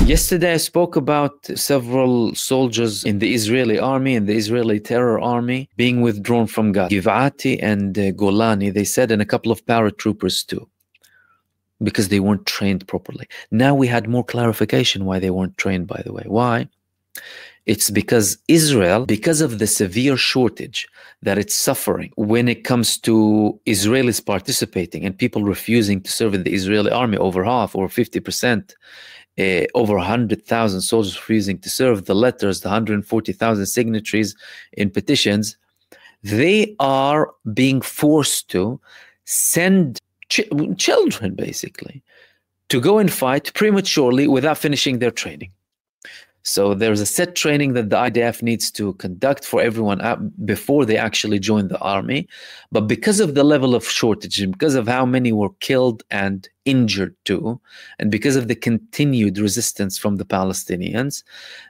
Yesterday, I spoke about several soldiers in the Israeli army and the Israeli terror army being withdrawn from Gaza. Givati and Golani, they said, and a couple of paratroopers too, because they weren't trained properly. Now we had more clarification why they weren't trained, by the way. Why? It's because Israel, because of the severe shortage that it's suffering when it comes to Israelis participating and people refusing to serve in the Israeli army, over half or 50%, over 100,000 soldiers refusing to serve, the letters, the 140,000 signatories in petitions, they are being forced to send children, basically, to go and fight prematurely without finishing their training. So there's a set training that the IDF needs to conduct for everyone before they actually join the army. But because of the level of shortage and because of how many were killed and injured too, and because of the continued resistance from the Palestinians,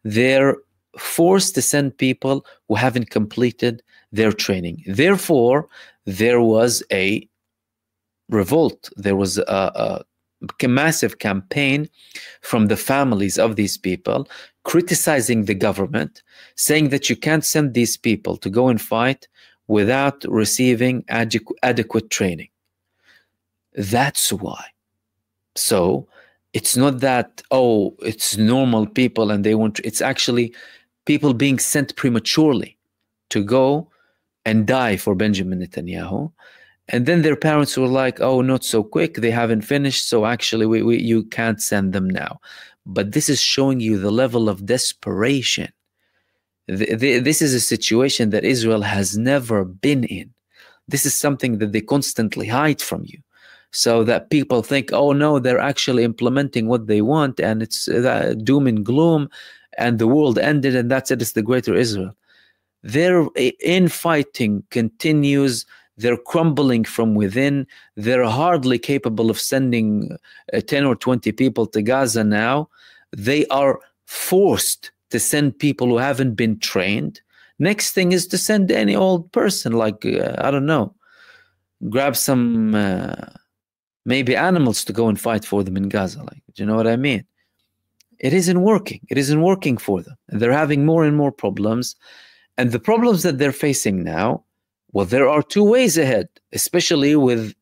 they're forced to send people who haven't completed their training. Therefore, there was a revolt. There was a massive campaign from the families of these people criticizing the government, saying that you can't send these people to go and fight without receiving adequate training. That's why. So it's not that, oh, it's normal people and they want to, it's actually people being sent prematurely to go and die for Benjamin Netanyahu. And then their parents were like, oh, not so quick, they haven't finished, so actually you can't send them now. But this is showing you the level of desperation. This is a situation that Israel has never been in. This is something that they constantly hide from you, so that people think, oh no, they're actually implementing what they want, and it's doom and gloom, and the world ended, and that's it, it's the greater Israel. Their infighting continues. They're crumbling from within. They're hardly capable of sending 10 or 20 people to Gaza now. They are forced to send people who haven't been trained. Next thing is to send any old person, like, I don't know, grab some, maybe animals to go and fight for them in Gaza. Like, do you know what I mean? It isn't working. It isn't working for them. And they're having more and more problems. And the problems that they're facing now, well, there are two ways ahead, especially with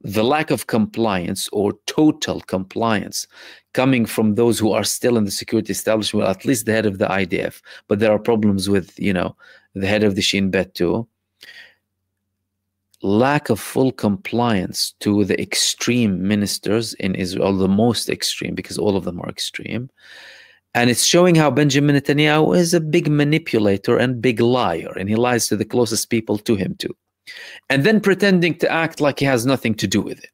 the lack of compliance or total compliance coming from those who are still in the security establishment, at least the head of the IDF. But there are problems with, you know, the head of the Shin Bet too. Lack of full compliance to the extreme ministers in Israel, the most extreme, because all of them are extreme. And it's showing how Benjamin Netanyahu is a big manipulator and big liar, and he lies to the closest people to him too. And then pretending to act like he has nothing to do with it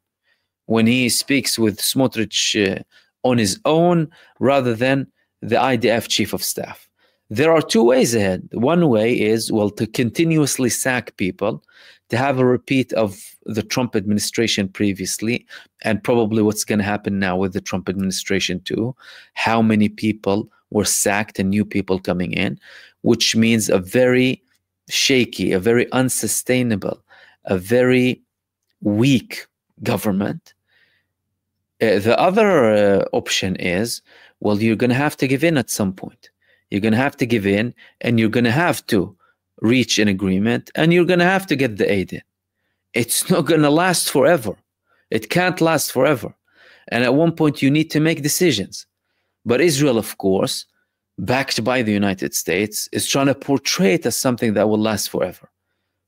when he speaks with Smotrich on his own rather than the IDF chief of staff. There are two ways ahead. One way is, well, to continuously sack people, to have a repeat of the Trump administration previously, and probably what's going to happen now with the Trump administration too. How many people were sacked and new people coming in, which means a very shaky, a very unsustainable, a very weak government. The other option is, well, you're going to have to give in at some point. You're going to have to give in, and you're going to have to reach an agreement, and you're going to have to get the aid in. It's not going to last forever. It can't last forever. And at one point, you need to make decisions. But Israel, of course, backed by the United States, is trying to portray it as something that will last forever.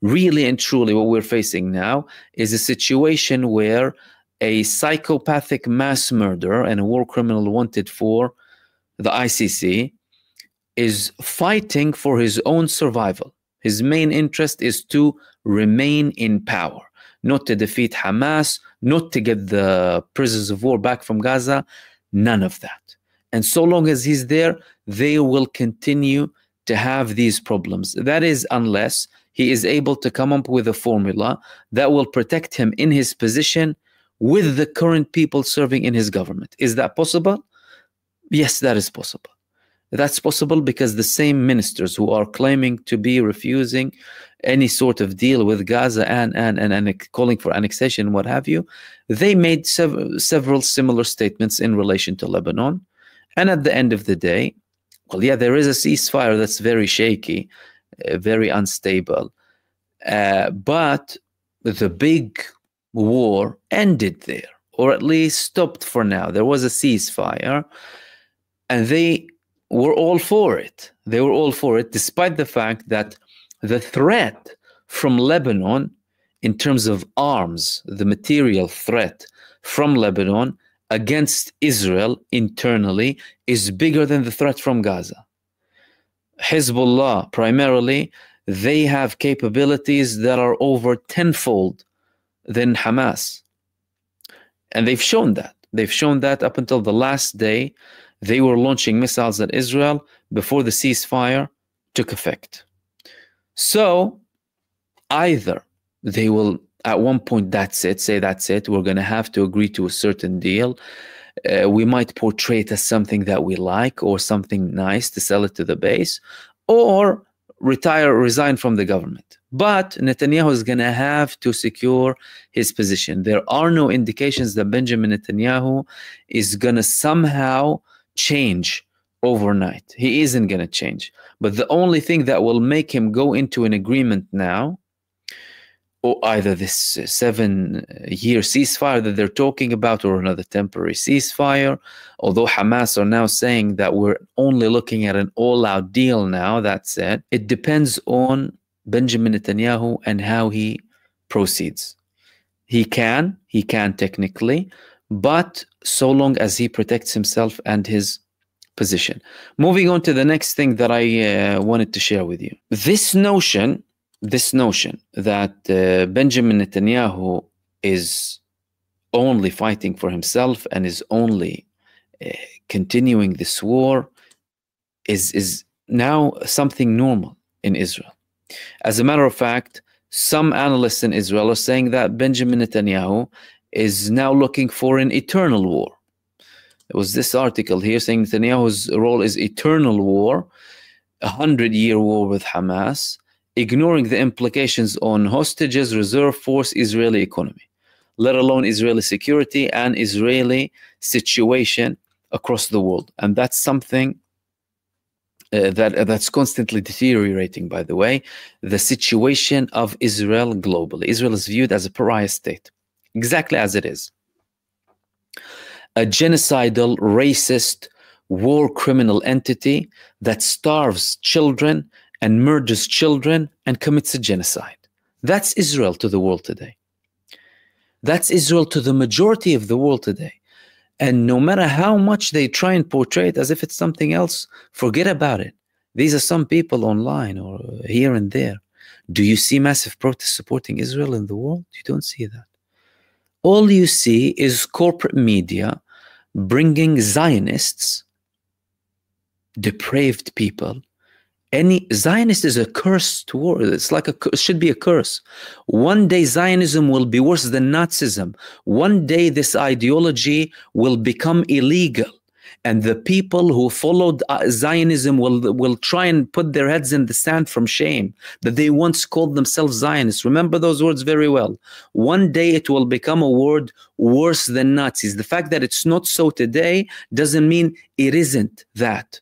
Really and truly, what we're facing now is a situation where a psychopathic mass murderer and a war criminal wanted for the ICC is fighting for his own survival. His main interest is to remain in power, not to defeat Hamas, not to get the prisoners of war back from Gaza, none of that. And so long as he's there, they will continue to have these problems. That is, unless he is able to come up with a formula that will protect him in his position with the current people serving in his government. Is that possible? Yes, that is possible. That's possible because the same ministers who are claiming to be refusing any sort of deal with Gaza and calling for annexation, what have you, they made several similar statements in relation to Lebanon. And at the end of the day, well, yeah, there is a ceasefire that's very shaky, very unstable. But the big war ended there, or at least stopped for now. There was a ceasefire, and they were all for it. They were all for it, despite the fact that the threat from Lebanon, in terms of arms, the material threat from Lebanon against Israel internally is bigger than the threat from Gaza. Hezbollah, primarily, they have capabilities that are over tenfold than Hamas. And they've shown that. They've shown that up until the last day. They were launching missiles at Israel before the ceasefire took effect. So either they will, at one point, that's it, say that's it, we're going to have to agree to a certain deal. We might portray it as something that we like or something nice to sell it to the base, or resign from the government. But Netanyahu is going to have to secure his position. There are no indications that Benjamin Netanyahu is going to somehow change overnight. He isn't going to change. But the only thing that will make him go into an agreement now, or either this 7-year ceasefire that they're talking about, or another temporary ceasefire, although Hamas are now saying that we're only looking at an all-out deal now, that said, it depends on Benjamin Netanyahu and how he proceeds. He can technically, but so long as he protects himself and his position. Moving on to the next thing that I wanted to share with you. This notion that Benjamin Netanyahu is only fighting for himself and is only continuing this war is now something normal in Israel. As a matter of fact, some analysts in Israel are saying that Benjamin Netanyahu is now looking for an eternal war. There was this article here saying Netanyahu's role is eternal war, 100-year war with Hamas, ignoring the implications on hostages, reserve force, Israeli economy, let alone Israeli security and Israeli situation across the world. And that's something that's constantly deteriorating, by the way, the situation of Israel globally. Israel is viewed as a pariah state, exactly as it is. A genocidal, racist, war criminal entity that starves children and murders children and commits a genocide. That's Israel to the world today. That's Israel to the majority of the world today. And no matter how much they try and portray it as if it's something else, forget about it. These are some people online or here and there. Do you see massive protests supporting Israel in the world? You don't see that. All you see is corporate media bringing Zionists, depraved people. Any Zionist is a curse to war. It's like it should be a curse. One day Zionism will be worse than Nazism. One day this ideology will become illegal. And the people who followed Zionism will try and put their heads in the sand from shame that they once called themselves Zionists. Remember those words very well. One day it will become a word worse than Nazis. The fact that it's not so today doesn't mean it isn't that.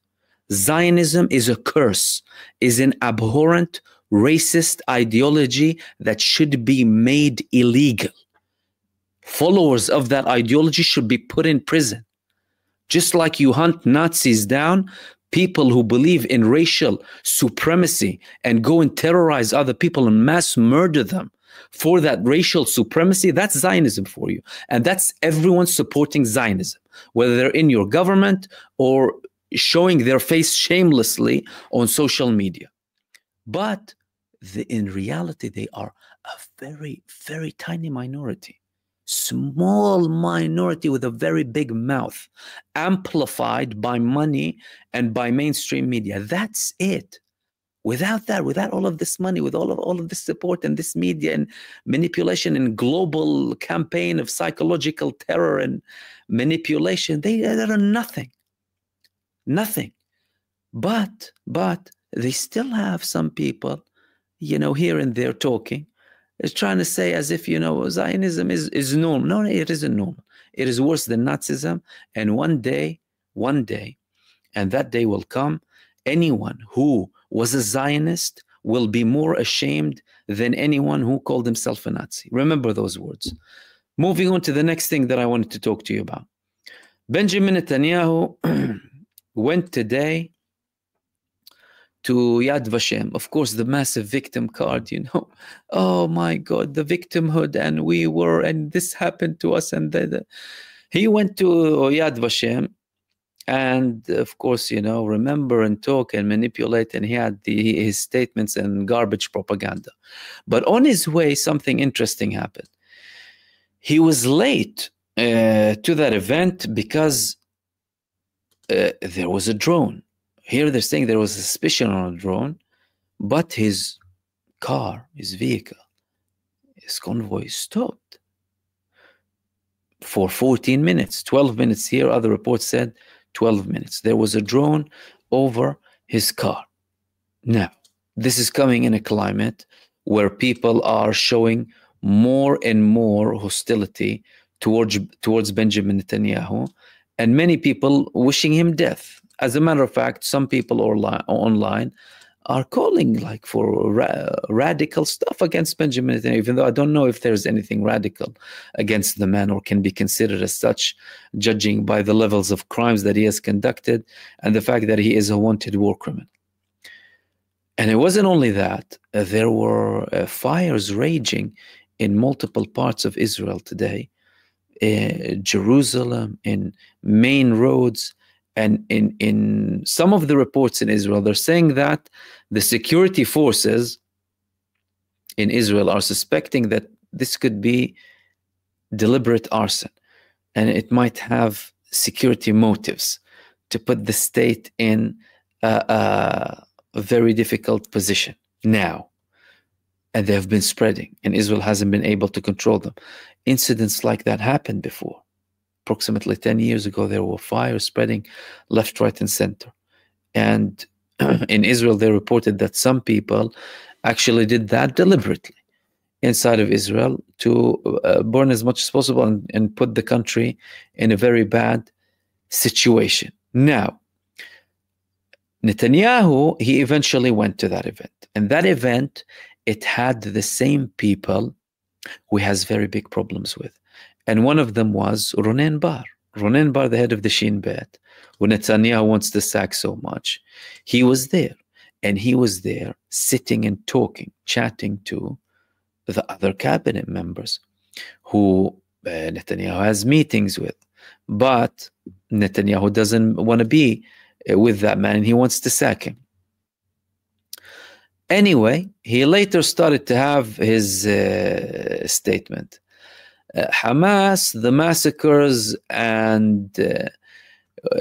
Zionism is a curse, is an abhorrent, racist ideology that should be made illegal. Followers of that ideology should be put in prison. Just like you hunt Nazis down, people who believe in racial supremacy and go and terrorize other people and mass murder them for that racial supremacy, that's Zionism for you. And that's everyone supporting Zionism, whether they're in your government or showing their face shamelessly on social media. But in reality, they are a very, very tiny minority. Small minority with a very big mouth, amplified by money and by mainstream media. That's it. Without that, without all of this money, with all of this support and this media and manipulation and global campaign of psychological terror and manipulation, they are nothing. Nothing. But they still have some people, here and there talking, is trying to say as if, Zionism is normal. No, it isn't normal. It is worse than Nazism. And one day, And that day will come. Anyone who was a Zionist will be more ashamed than anyone who called himself a Nazi. Remember those words. Moving on to the next thing that I wanted to talk to you about. Benjamin Netanyahu went today to Yad Vashem. Of course, the massive victim card, you know. Oh my God, the victimhood, and we were, and this happened to us. And he went to Yad Vashem. And of course, you know, remember and talk and manipulate, and he had his statements and garbage propaganda. But on his way, something interesting happened. He was late to that event because there was a drone. Here they're saying there was a suspicion on a drone, but his car, his vehicle, his convoy stopped for 14 minutes, 12 minutes here. Other reports said 12 minutes. There was a drone over his car. Now, this is coming in a climate where people are showing more and more hostility towards Benjamin Netanyahu, and many people wishing him death. As a matter of fact, some people online are calling like for radical stuff against Benjamin Netanyahu, even though I don't know if there's anything radical against the man or can be considered as such, judging by the levels of crimes that he has conducted and the fact that he is a wanted war criminal. And it wasn't only that, there were fires raging in multiple parts of Israel today, Jerusalem, in main roads. And in some of the reports in Israel, they're saying that the security forces in Israel are suspecting that this could be deliberate arson, and it might have security motives to put the state in a very difficult position now. And they have been spreading, and Israel hasn't been able to control them. Incidents like that happened before. Approximately 10 years ago, there were fires spreading left, right, and center. And in Israel, they reported that some people actually did that deliberately inside of Israel to burn as much as possible and put the country in a very bad situation. Now, Netanyahu, he eventually went to that event. And that event, it had the same people who he has very big problems with. And one of them was Ronen Bar. Ronen Bar, the head of the Shin Bet, who Netanyahu wants to sack so much. He was there. And he was there sitting and talking, chatting to the other cabinet members who Netanyahu has meetings with. But Netanyahu doesn't want to be with that man, and he wants to sack him. Anyway, he later started to have his statement. Hamas, the massacres, and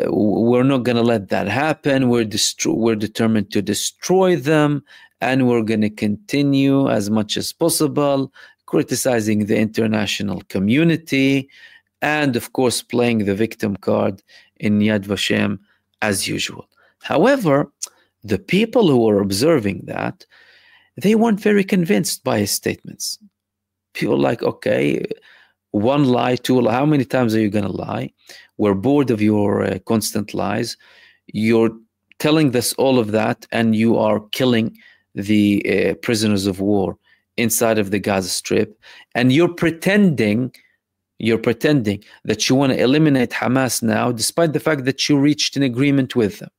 we're not going to let that happen. We're determined to destroy them, and we're going to continue as much as possible criticizing the international community, and of course playing the victim card in Yad Vashem as usual. However, the people who were observing that, they weren't very convinced by his statements. People like, okay, one lie, two lie. How many times are you going to lie? We're bored of your constant lies. You're telling us all of that, and you are killing the prisoners of war inside of the Gaza Strip, and you're pretending that you want to eliminate Hamas now, despite the fact that you reached an agreement with them.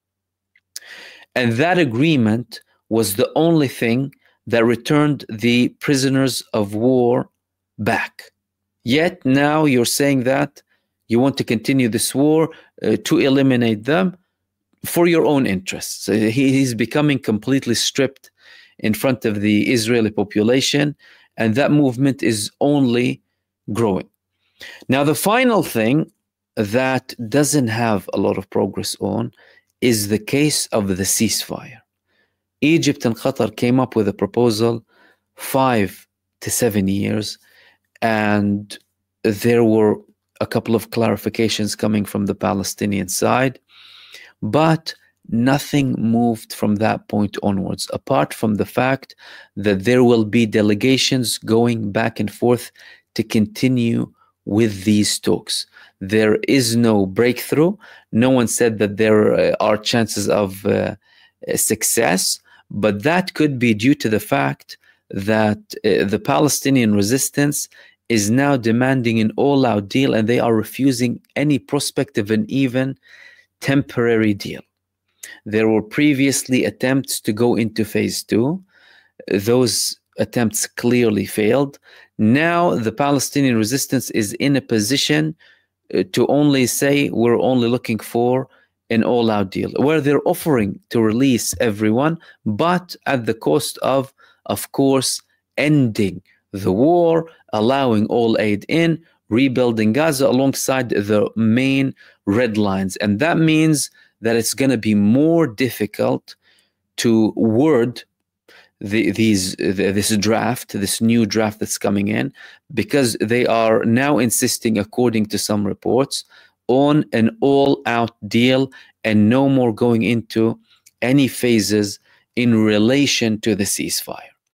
And that agreement was the only thing that returned the prisoners of war back. Yet now you're saying that you want to continue this war to eliminate them for your own interests. So he's becoming completely stripped in front of the Israeli population, and that movement is only growing. Now, the final thing that doesn't have a lot of progress on is the case of the ceasefire. Egypt and Qatar came up with a proposal 5 to 7 years, and there were a couple of clarifications coming from the Palestinian side, but nothing moved from that point onwards, apart from the fact that there will be delegations going back and forth to continue with these talks. There is no breakthrough. No one said that there are chances of success, but that could be due to the fact that the Palestinian resistance is now demanding an all-out deal, and they are refusing any prospect of an even temporary deal. There were previously attempts to go into phase 2. Those attempts clearly failed. Now the Palestinian resistance is in a position to only say we're only looking for an all-out deal, where they're offering to release everyone, but at the cost of course, ending the war, allowing all aid in, rebuilding Gaza alongside the main red lines. And that means that it's going to be more difficult to word this draft, this new draft that's coming in, because they are now insisting, according to some reports, on an all-out deal and no more going into any phases in relation to the ceasefire.